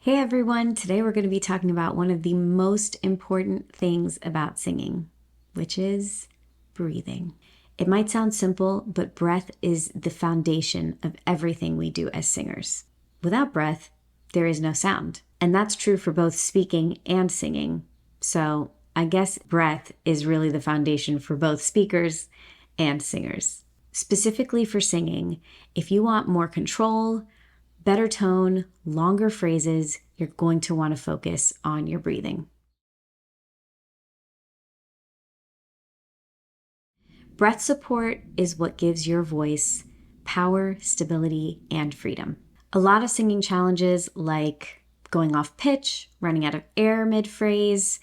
Hey everyone, today we're going to be talking about one of the most important things about singing, which is breathing. It might sound simple, but breath is the foundation of everything we do as singers. Without breath, there is no sound. And that's true for both speaking and singing. So I guess breath is really the foundation for both speakers and singers. Specifically for singing, if you want more control, better tone, longer phrases, you're going to want to focus on your breathing. Breath support is what gives your voice power, stability, and freedom. A lot of singing challenges like going off pitch, running out of air mid-phrase,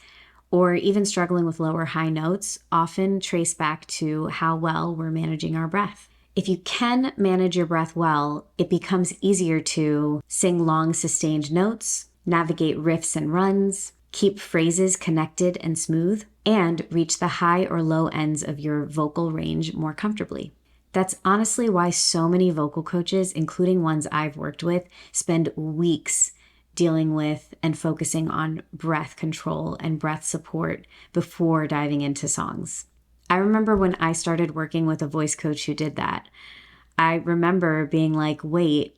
or even struggling with low or high notes often trace back to how well we're managing our breath. If you can manage your breath well, it becomes easier to sing long, sustained notes, navigate riffs and runs, keep phrases connected and smooth, and reach the high or low ends of your vocal range more comfortably. That's honestly why so many vocal coaches, including ones I've worked with, spend weeks dealing with and focusing on breath control and breath support before diving into songs. I remember when I started working with a voice coach who did that. I remember being like, wait,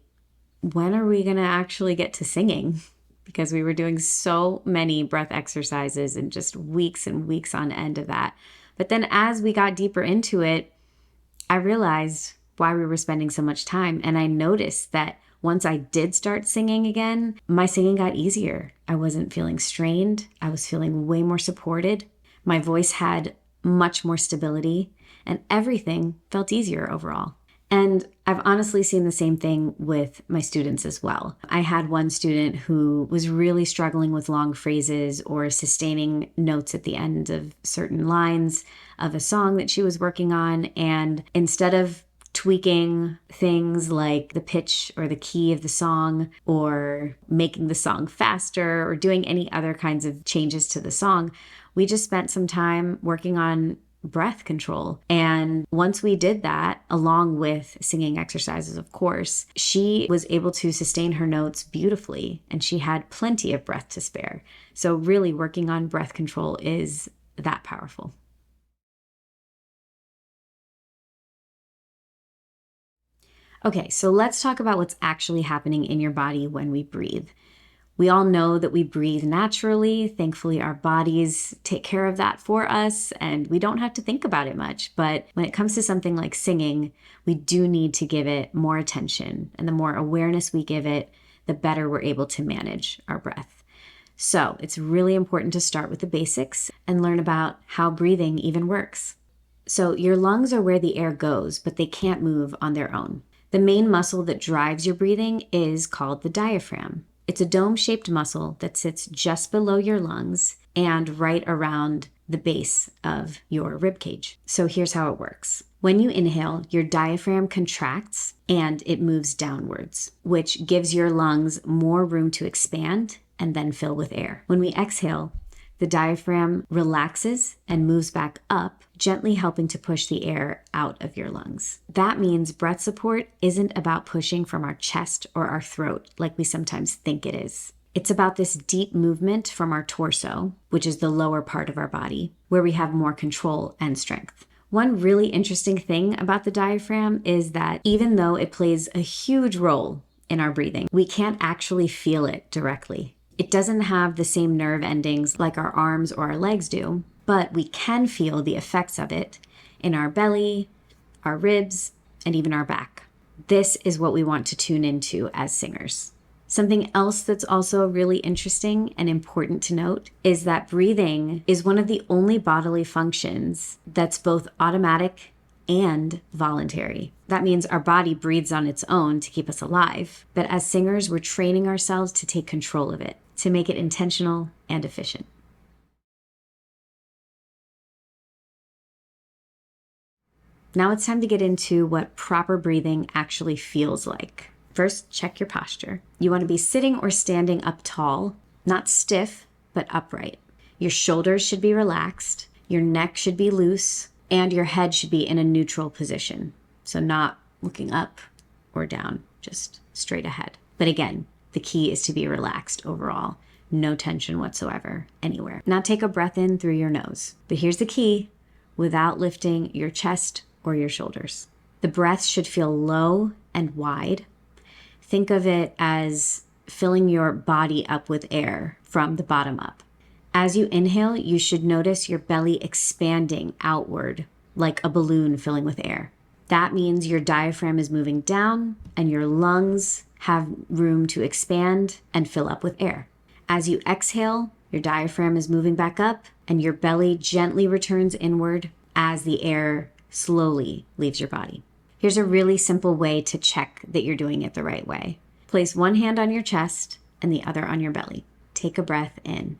when are we going to actually get to singing? Because we were doing so many breath exercises and just weeks and weeks on end of that. But then as we got deeper into it, I realized why we were spending so much time. And I noticed that once I did start singing again, my singing got easier. I wasn't feeling strained. I was feeling way more supported. My voice had much more stability, and everything felt easier overall. And I've honestly seen the same thing with my students as well. I had one student who was really struggling with long phrases or sustaining notes at the end of certain lines of a song that she was working on. And instead of tweaking things like the pitch or the key of the song or making the song faster or doing any other kinds of changes to the song, we just spent some time working on breath control. And once we did that, along with singing exercises, of course, she was able to sustain her notes beautifully and she had plenty of breath to spare. So really working on breath control is that powerful. Okay, so let's talk about what's actually happening in your body when we breathe. We all know that we breathe naturally. Thankfully, our bodies take care of that for us, and we don't have to think about it much. But when it comes to something like singing, we do need to give it more attention. And the more awareness we give it, the better we're able to manage our breath. So it's really important to start with the basics and learn about how breathing even works. So your lungs are where the air goes, but they can't move on their own. The main muscle that drives your breathing is called the diaphragm. It's a dome-shaped muscle that sits just below your lungs and right around the base of your ribcage. So here's how it works. When you inhale, your diaphragm contracts and it moves downwards, which gives your lungs more room to expand and then fill with air. When we exhale, the diaphragm relaxes and moves back up, gently helping to push the air out of your lungs. That means breath support isn't about pushing from our chest or our throat like we sometimes think it is. It's about this deep movement from our torso, which is the lower part of our body, where we have more control and strength. One really interesting thing about the diaphragm is that even though it plays a huge role in our breathing, we can't actually feel it directly. It doesn't have the same nerve endings like our arms or our legs do, but we can feel the effects of it in our belly, our ribs, and even our back. This is what we want to tune into as singers. Something else that's also really interesting and important to note is that breathing is one of the only bodily functions that's both automatic and voluntary. That means our body breathes on its own to keep us alive, but as singers, we're training ourselves to take control of it, to make it intentional and efficient. Now it's time to get into what proper breathing actually feels like. First, check your posture. You want to be sitting or standing up tall, not stiff, but upright. Your shoulders should be relaxed, your neck should be loose, and your head should be in a neutral position. So not looking up or down, just straight ahead. But again, The key is to be relaxed overall. No tension whatsoever anywhere. Now take a breath in through your nose. But here's the key, without lifting your chest or your shoulders. The breath should feel low and wide. Think of it as filling your body up with air from the bottom up. As you inhale, you should notice your belly expanding outward like a balloon filling with air. That means your diaphragm is moving down and your lungs have room to expand and fill up with air. As you exhale, your diaphragm is moving back up and your belly gently returns inward as the air slowly leaves your body. Here's a really simple way to check that you're doing it the right way. Place one hand on your chest and the other on your belly. Take a breath in.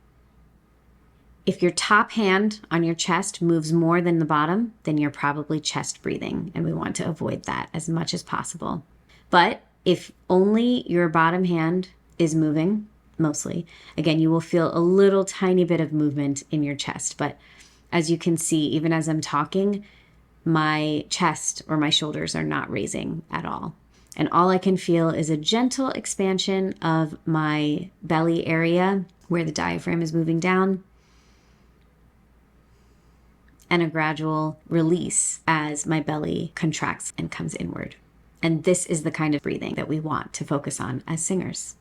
If your top hand on your chest moves more than the bottom, then you're probably chest breathing, and we want to avoid that as much as possible. But if only your bottom hand is moving, mostly, again, you will feel a little tiny bit of movement in your chest. But as you can see, even as I'm talking, my chest or my shoulders are not raising at all. And all I can feel is a gentle expansion of my belly area where the diaphragm is moving down, and a gradual release as my belly contracts and comes inward. And this is the kind of breathing that we want to focus on as singers.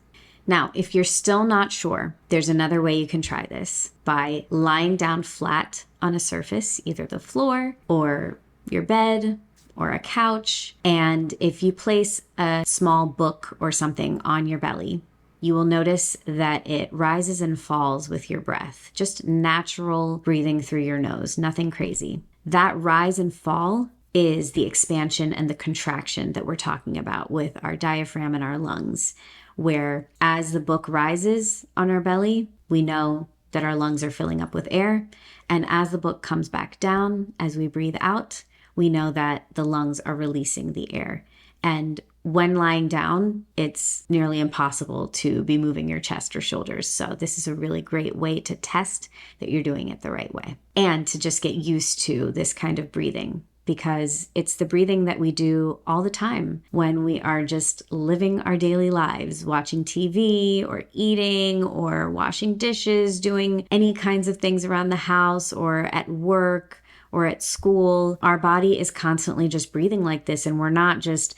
Now, if you're still not sure, there's another way you can try this by lying down flat on a surface, either the floor or your bed or a couch. And if you place a small book or something on your belly, you will notice that it rises and falls with your breath. Just natural breathing through your nose, nothing crazy. That rise and fall is the expansion and the contraction that we're talking about with our diaphragm and our lungs, where as the book rises on our belly, we know that our lungs are filling up with air. And as the book comes back down, as we breathe out, we know that the lungs are releasing the air. And when lying down, it's nearly impossible to be moving your chest or shoulders. So this is a really great way to test that you're doing it the right way and to just get used to this kind of breathing, because it's the breathing that we do all the time when we are just living our daily lives, watching TV or eating or washing dishes, doing any kinds of things around the house or at work or at school. Our body is constantly just breathing like this, and we're not just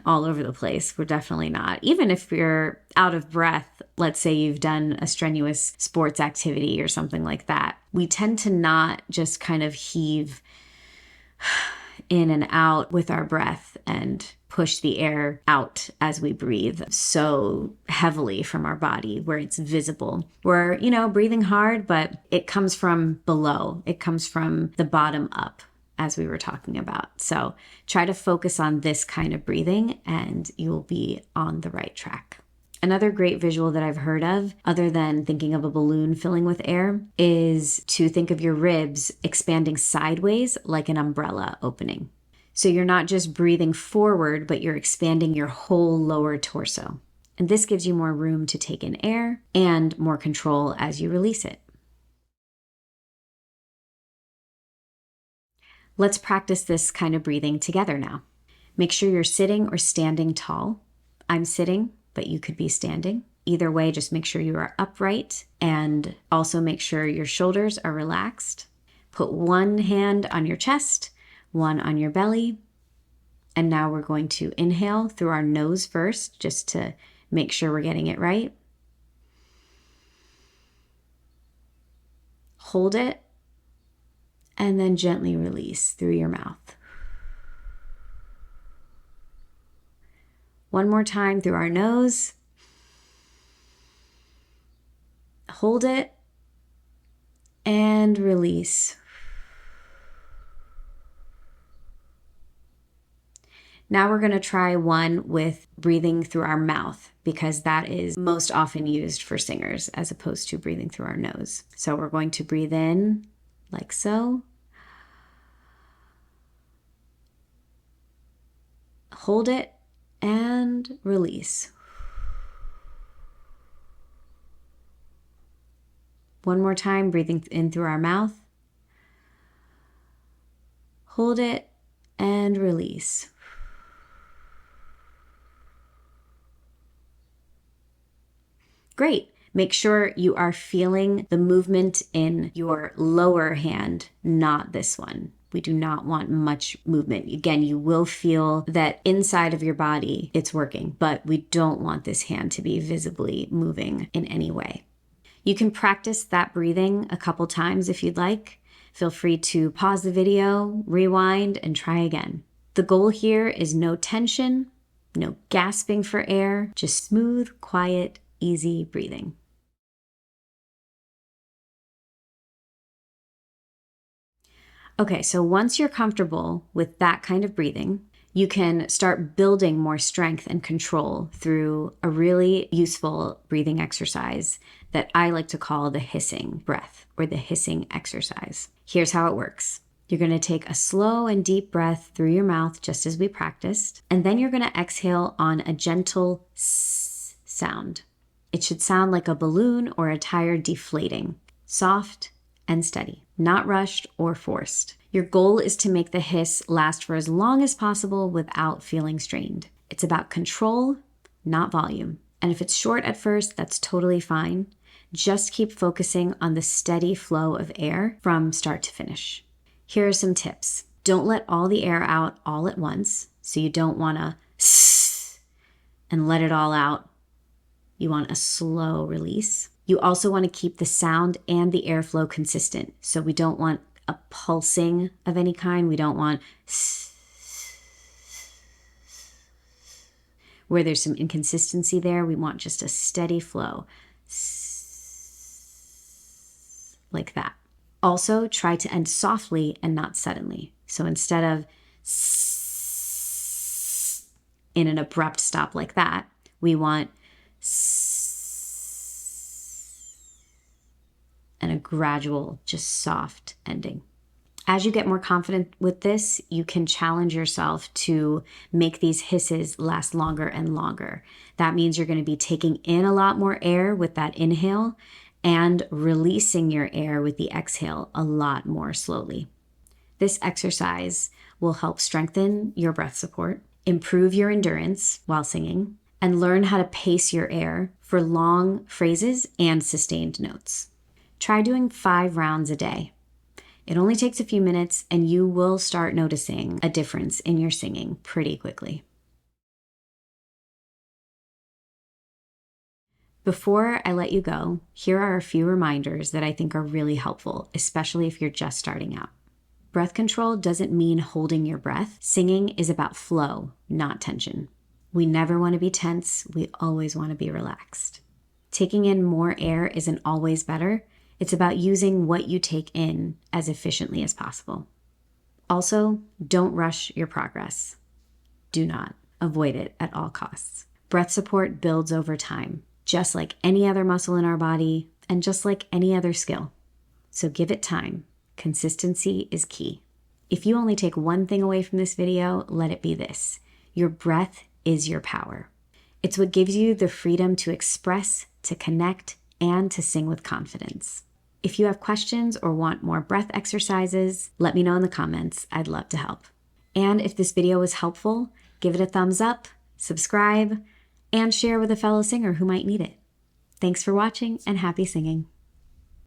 all over the place. We're definitely not. Even if you're out of breath, let's say you've done a strenuous sports activity or something like that, we tend to not just kind of heave in and out with our breath and push the air out as we breathe so heavily from our body where it's visible. We're, breathing hard, but it comes from below. It comes from the bottom up, as we were talking about. So try to focus on this kind of breathing and you'll be on the right track. Another great visual that I've heard of, other than thinking of a balloon filling with air, is to think of your ribs expanding sideways like an umbrella opening. So you're not just breathing forward, but you're expanding your whole lower torso. And this gives you more room to take in air and more control as you release it. Let's practice this kind of breathing together now. Make sure you're sitting or standing tall. I'm sitting, but you could be standing. Either way, just make sure you are upright and also make sure your shoulders are relaxed. Put one hand on your chest, one on your belly. And now we're going to inhale through our nose first, just to make sure we're getting it right. Hold it. And then gently release through your mouth. One more time through our nose. Hold it and release. Now we're going to try one with breathing through our mouth, because that is most often used for singers as opposed to breathing through our nose. So we're going to breathe in like so. Hold it and release. One more time, breathing in through our mouth. Hold it and release. Great. Make sure you are feeling the movement in your lower hand, not this one. We do not want much movement. Again, you will feel that inside of your body it's working, but we don't want this hand to be visibly moving in any way. You can practice that breathing a couple times if you'd like. Feel free to pause the video, rewind, and try again. The goal here is no tension, no gasping for air, just smooth, quiet, easy breathing. Okay, so once you're comfortable with that kind of breathing, you can start building more strength and control through a really useful breathing exercise that I like to call the hissing breath or the hissing exercise. Here's how it works. You're going to take a slow and deep breath through your mouth, just as we practiced, and then you're going to exhale on a gentle s sound. It should sound like a balloon or a tire deflating, soft and steady, not rushed or forced. Your goal is to make the hiss last for as long as possible without feeling strained. It's about control, not volume. And if it's short at first, that's totally fine. Just keep focusing on the steady flow of air from start to finish. Here are some tips. Don't let all the air out all at once. So you don't want to sss and let it all out. You want a slow release. You also want to keep the sound and the airflow consistent. So we don't want a pulsing of any kind. We don't want where there's some inconsistency there. We want just a steady flow like that. Also, try to end softly and not suddenly. So instead of in an abrupt stop like that, we want and a gradual, just soft ending. As you get more confident with this, you can challenge yourself to make these hisses last longer and longer. That means you're going to be taking in a lot more air with that inhale and releasing your air with the exhale a lot more slowly. This exercise will help strengthen your breath support, improve your endurance while singing, and learn how to pace your air for long phrases and sustained notes. Try doing 5 rounds a day. It only takes a few minutes and you will start noticing a difference in your singing pretty quickly. Before I let you go, here are a few reminders that I think are really helpful, especially if you're just starting out. Breath control doesn't mean holding your breath. Singing is about flow, not tension. We never want to be tense. We always want to be relaxed. Taking in more air isn't always better. It's about using what you take in as efficiently as possible. Also, don't rush your progress. Do not. Avoid it at all costs. Breath support builds over time, just like any other muscle in our body and just like any other skill. So give it time. Consistency is key. If you only take one thing away from this video, let it be this. Your breath is your power. It's what gives you the freedom to express, to connect, and to sing with confidence. If you have questions or want more breath exercises, let me know in the comments. I'd love to help. And if this video was helpful, give it a thumbs up, subscribe, and share with a fellow singer who might need it. Thanks for watching and happy singing.